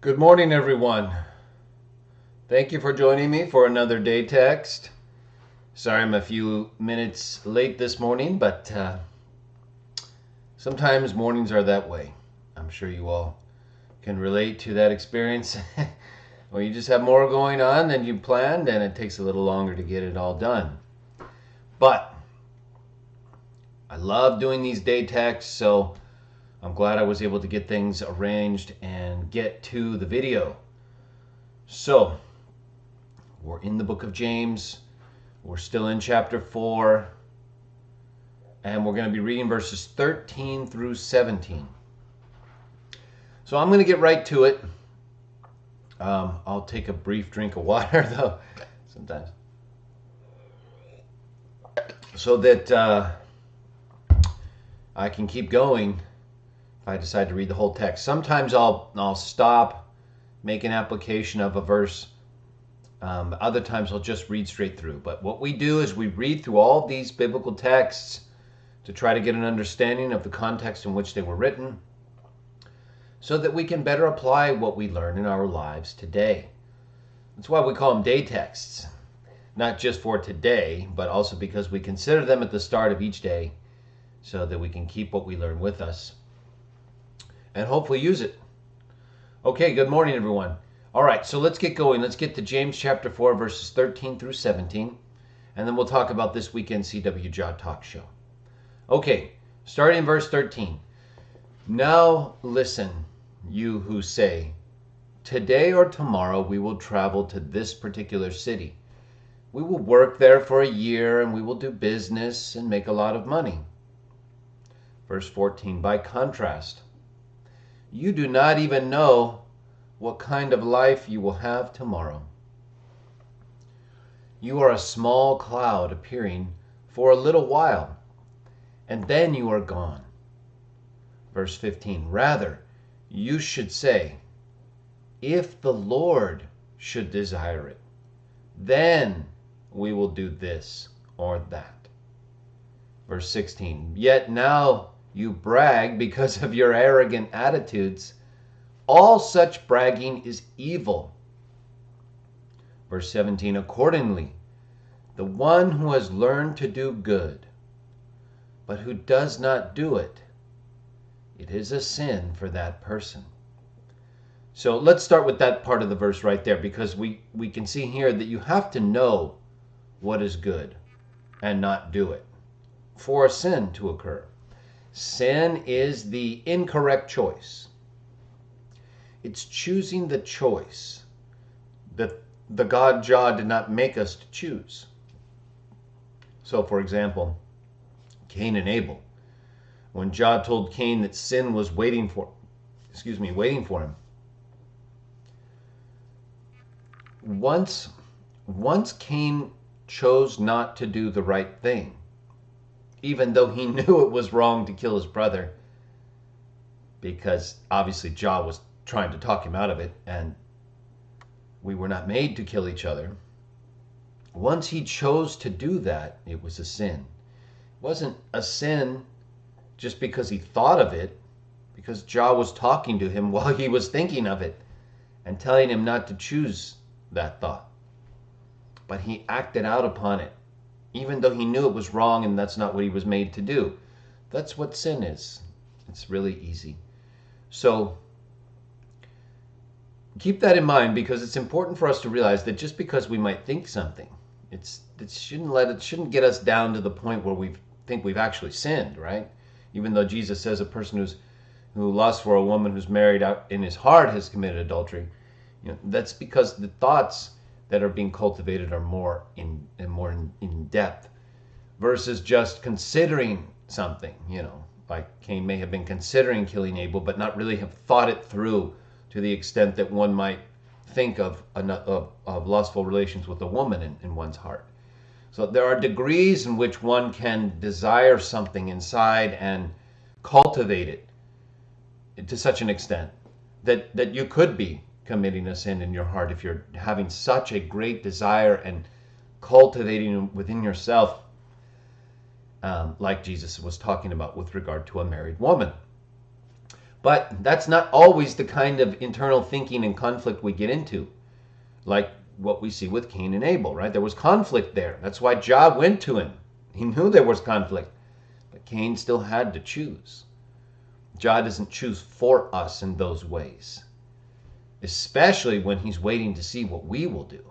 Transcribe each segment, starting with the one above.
Good morning, everyone. Thank you for joining me for another day text. Sorry I'm a few minutes late this morning, but sometimes mornings are that way. I'm sure you all can relate to that experience. Well, you just have more going on than you planned, and it takes a little longer to get it all done. But I love doing these day texts, so I'm glad I was able to get things arranged and get to the video. So, we're in the book of James. We're still in chapter 4. And we're going to be reading verses 13 through 17. So I'm going to get right to it. I'll take a brief drink of water, though, sometimes. So that I can keep going if I decide to read the whole text. Sometimes I'll stop, make an application of a verse. Other times I'll just read straight through. But what we do is we read through all these biblical texts to try to get an understanding of the context in which they were written so that we can better apply what we learn in our lives today. That's why we call them day texts. Not just for today, but also because we consider them at the start of each day so that we can keep what we learn with us and hopefully use it. Okay, good morning, everyone. All right, so let's get going. Let's get to James chapter 4, verses 13 through 17, and then we'll talk about this weekend CW Jaw Talk show. Okay, starting in verse 13. Now listen, you who say, today or tomorrow we will travel to this particular city. We will work there for a year and we will do business and make a lot of money. Verse 14, by contrast, you do not even know what kind of life you will have tomorrow. You are a small cloud appearing for a little while, and then you are gone. Verse 15, rather, you should say, if the Lord should desire it, then we will do this or that. Verse 16, yet now you brag because of your arrogant attitudes. All such bragging is evil. Verse 17, accordingly, the one who has learned to do good, but who does not do it, it is a sin for that person. So let's start with that part of the verse right there, because we can see here that you have to know what is good and not do it for a sin to occur. Sin is the incorrect choice. It's choosing the choice that the God Jah did not make us to choose. So, for example, Cain and Abel. When Jah told Cain that sin was waiting for him. Once Cain chose not to do the right thing, even though he knew it was wrong to kill his brother, because obviously Jah was trying to talk him out of it, and we were not made to kill each other. Once he chose to do that, it was a sin. It wasn't a sin just because he thought of it, because Jah was talking to him while he was thinking of it and telling him not to choose that thought. But he acted out upon it, even though he knew it was wrong and that's not what he was made to do. That's what sin is. It's really easy. So keep that in mind, because it's important for us to realize that just because we might think something, it shouldn't get us down to the point where we think we've actually sinned, right? Even though Jesus says a person who lusts for a woman who's married out in his heart has committed adultery. That's because the thoughts that are being cultivated are more in depth versus just considering something. Like Cain may have been considering killing Abel, but not really have thought it through to the extent that one might think of lustful relations with a woman in one's heart. So there are degrees in which one can desire something inside and cultivate it to such an extent that you could be committing a sin in your heart if you're having such a great desire and cultivating within yourself, like Jesus was talking about with regard to a married woman. But that's not always the kind of internal thinking and conflict we get into, like what we see with Cain and Abel, right? There was conflict there. That's why Jah went to him. He knew there was conflict, but Cain still had to choose. Jah doesn't choose for us in those ways, especially when he's waiting to see what we will do.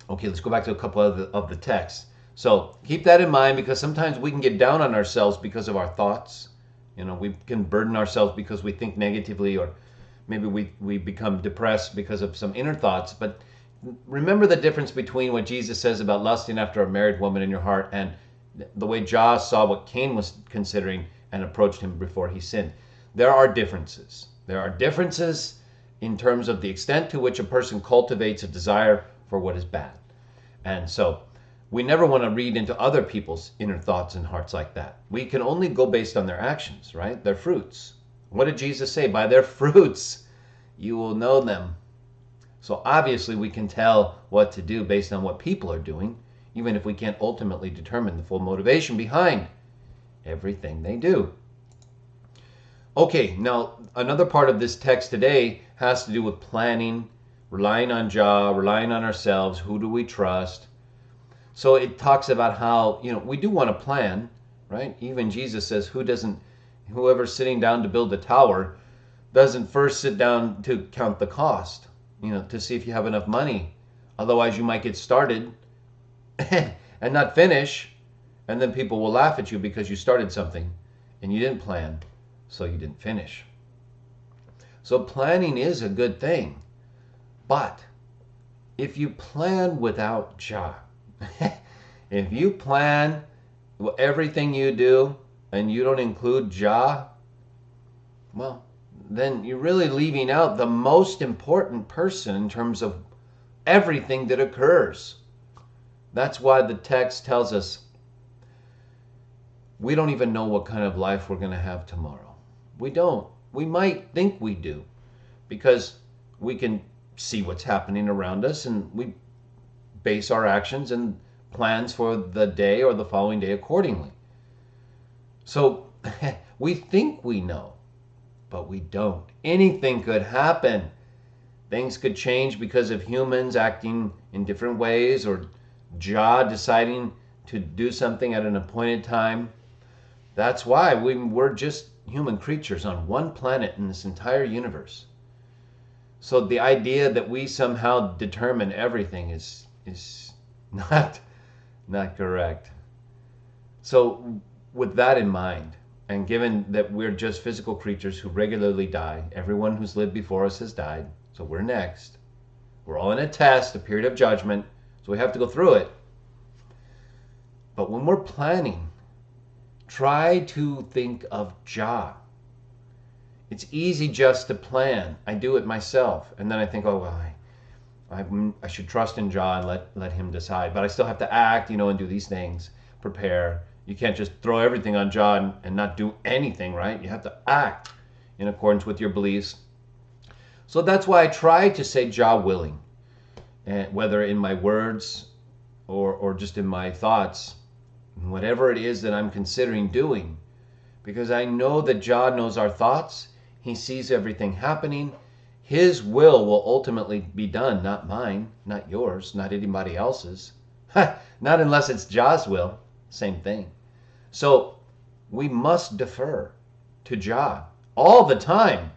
Okay, let's go back to a couple of the texts. So keep that in mind, because sometimes we can get down on ourselves because of our thoughts. We can burden ourselves because we think negatively, or maybe we become depressed because of some inner thoughts. But remember the difference between what Jesus says about lusting after a married woman in your heart and the way Jah saw what Cain was considering and approached him before he sinned. There are differences. There are differences in terms of the extent to which a person cultivates a desire for what is bad. And so we never want to read into other people's inner thoughts and hearts like that. We can only go based on their actions, right? Their fruits. What did Jesus say? By their fruits you will know them. So obviously we can tell what to do based on what people are doing, even if we can't ultimately determine the full motivation behind everything they do. Okay, now another part of this text today has to do with planning, relying on Jah, relying on ourselves. Who do we trust? So it talks about how, we do want to plan, right? Even Jesus says, whoever's sitting down to build a tower doesn't first sit down to count the cost, to see if you have enough money. Otherwise you might get started and not finish, and then people will laugh at you because you started something and you didn't plan, so you didn't finish. So planning is a good thing. But if you plan without Jah, if you plan everything you do and you don't include Jah, well, then you're really leaving out the most important person in terms of everything that occurs. That's why the text tells us we don't even know what kind of life we're going to have tomorrow. We don't. We might think we do, because we can see what's happening around us and we base our actions and plans for the day or the following day accordingly. So we think we know, but we don't. Anything could happen. Things could change because of humans acting in different ways, or Jah deciding to do something at an appointed time. That's why we're just human creatures on one planet in this entire universe. So the idea that we somehow determine everything is not correct. So with that in mind, and given that we're just physical creatures who regularly die, everyone who's lived before us has died, so we're next. We're all in a test, a period of judgment, so we have to go through it. But when we're planning, try to think of Jah. It's easy just to plan. I do it myself, and then I think, oh well, I should trust in Jah and let him decide. But I still have to act, and do these things, prepare. You can't just throw everything on Jah and not do anything, right? You have to act in accordance with your beliefs. So that's why I try to say Jah willing, whether in my words or just in my thoughts, whatever it is that I'm considering doing, because I know that Jah knows our thoughts. He sees everything happening. His will ultimately be done, not mine, not yours, not anybody else's. Not unless it's Jah's will. Same thing. So we must defer to Jah all the time.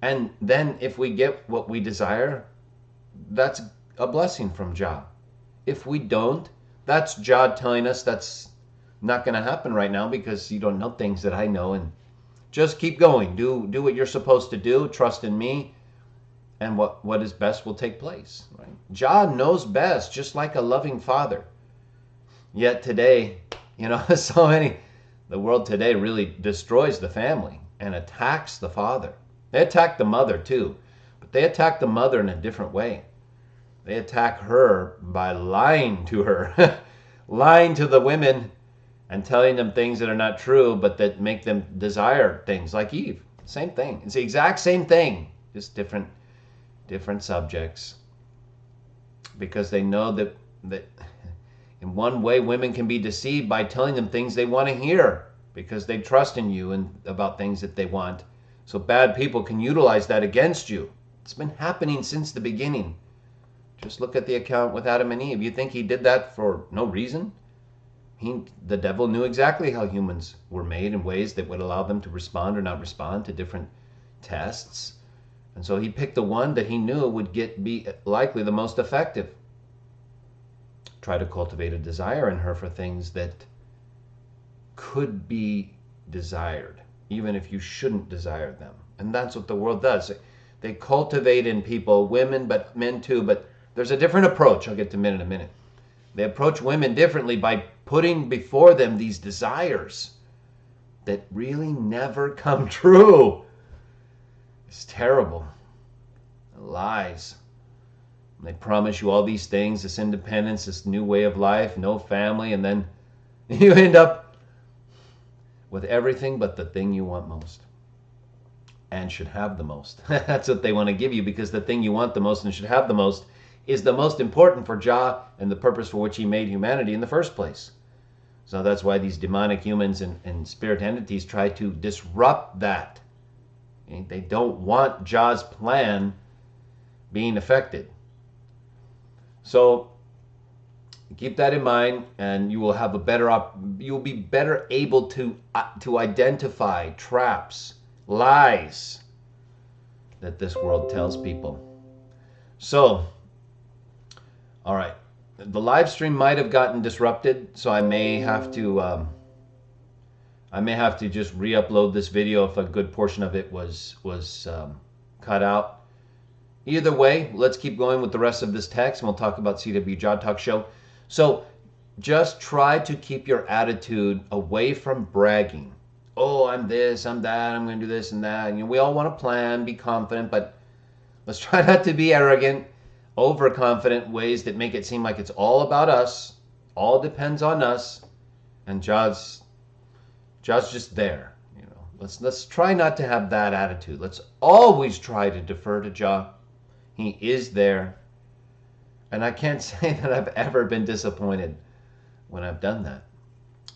And then if we get what we desire, that's a blessing from Jah. If we don't, that's Jah telling us that's not going to happen right now because you don't know things that I know, and just keep going. Do what you're supposed to do. Trust in me, and what is best will take place. Right? Jah knows best, just like a loving father. Yet today, the world today really destroys the family and attacks the father. They attack the mother too, but they attack the mother in a different way. They attack her by lying to her, lying to the women and telling them things that are not true, but that make them desire things, like Eve. Same thing. It's the exact same thing, just different subjects. Because they know that in one way women can be deceived by telling them things they want to hear, because they trust in you and about things that they want. So bad people can utilize that against you. It's been happening since the beginning. Just look at the account with Adam and Eve. You think he did that for no reason? The devil knew exactly how humans were made in ways that would allow them to respond or not respond to different tests. And so he picked the one that he knew would be likely the most effective. Try to cultivate a desire in her for things that could be desired, even if you shouldn't desire them. And that's what the world does. They cultivate in people, women, but men too, but there's a different approach. I'll get to men in a minute. They approach women differently by putting before them these desires that really never come true. It's terrible. Lies. They promise you all these things, this independence, this new way of life, no family, and then you end up with everything but the thing you want most and should have the most. That's what they want to give you, because the thing you want the most and should have the most is the most important for Jah and the purpose for which he made humanity in the first place. So that's why these demonic humans and spirit entities try to disrupt that. They don't want Jah's plan being affected. So keep that in mind, and you will have you'll be better able to identify traps, lies that this world tells people. So, all right, the live stream might have gotten disrupted, so I may have to just re-upload this video if a good portion of it was cut out. Either way, let's keep going with the rest of this text, and we'll talk about CW Jah Talk Show. So just try to keep your attitude away from bragging. Oh, I'm this, I'm that, I'm going to do this and that. And we all want to plan, be confident, but let's try not to be arrogant, overconfident ways that make it seem like it's all about us, all depends on us, and Jah's just there. Let's try not to have that attitude. Let's always try to defer to Jah. He is there. And I can't say that I've ever been disappointed when I've done that.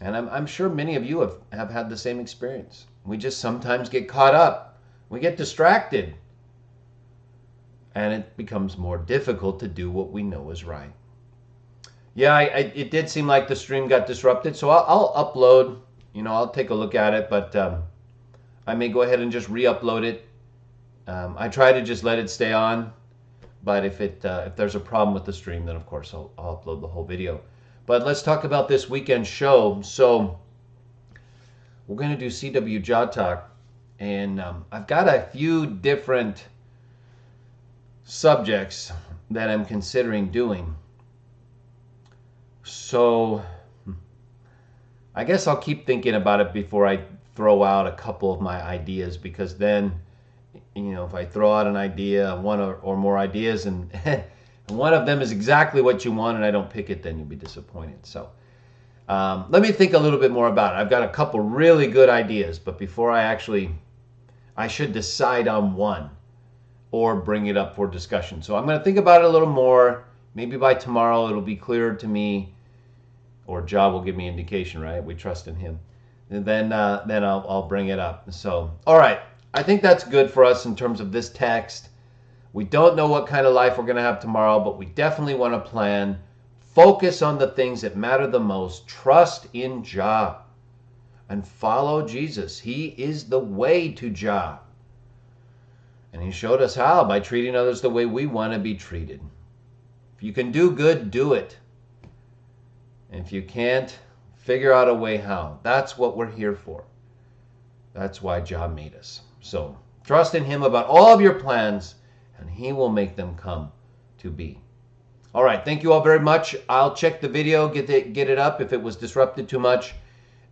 And I'm sure many of you have had the same experience. We just sometimes get caught up. We get distracted. And it becomes more difficult to do what we know is right. Yeah, it did seem like the stream got disrupted. So I'll upload, I'll take a look at it. But I may go ahead and just re-upload it. I try to just let it stay on. But if there's a problem with the stream, then of course I'll upload the whole video. But let's talk about this weekend show. So we're going to do CW Jah Talk, and I've got a few different subjects that I'm considering doing. So I guess I'll keep thinking about it before I throw out a couple of my ideas, because then, if I throw out an idea, one or more ideas, and one of them is exactly what you want and I don't pick it, then you'll be disappointed. So let me think a little bit more about it. I've got a couple really good ideas, but before I should decide on one or bring it up for discussion. So I'm going to think about it a little more. Maybe by tomorrow it'll be clearer to me, or Jah will give me indication, right? We trust in him. And then I'll bring it up. So, all right. I think that's good for us in terms of this text. We don't know what kind of life we're going to have tomorrow, but we definitely want to plan. Focus on the things that matter the most. Trust in Jah and follow Jesus. He is the way to Jah. And he showed us how, by treating others the way we want to be treated. If you can do good, do it. And if you can't, figure out a way how. That's what we're here for. That's why Jah made us. So trust in him about all of your plans, and he will make them come to be. All right, thank you all very much. I'll check the video, get it up if it was disrupted too much,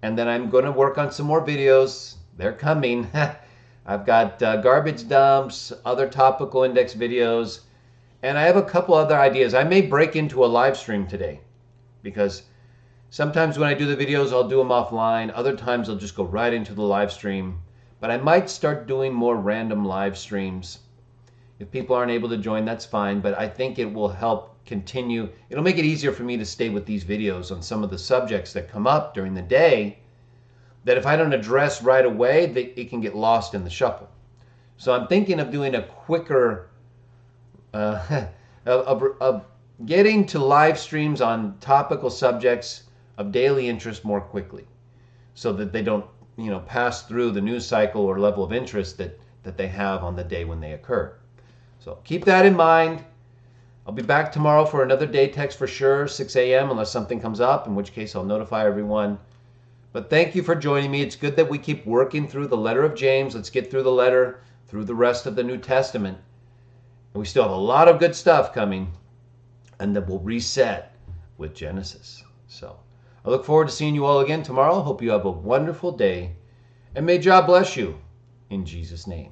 and then I'm going to work on some more videos. They're coming. I've got garbage dumps, other topical index videos, and I have a couple other ideas. I may break into a live stream today, because sometimes when I do the videos, I'll do them offline. Other times I'll just go right into the live stream. But I might start doing more random live streams. If people aren't able to join, that's fine. But I think it will help continue. It'll make it easier for me to stay with these videos on some of the subjects that come up during the day that if I don't address right away, it can get lost in the shuffle. So I'm thinking of doing a quicker, of getting to live streams on topical subjects of daily interest more quickly, so that they don't, pass through the news cycle or level of interest that they have on the day when they occur. So keep that in mind. I'll be back tomorrow for another day text for sure, 6 a.m. unless something comes up, in which case I'll notify everyone. But thank you for joining me. It's good that we keep working through the letter of James. Let's get through the letter, through the rest of the New Testament. And we still have a lot of good stuff coming, and then we'll reset with Genesis. So I look forward to seeing you all again tomorrow. Hope you have a wonderful day, and may God bless you in Jesus' name.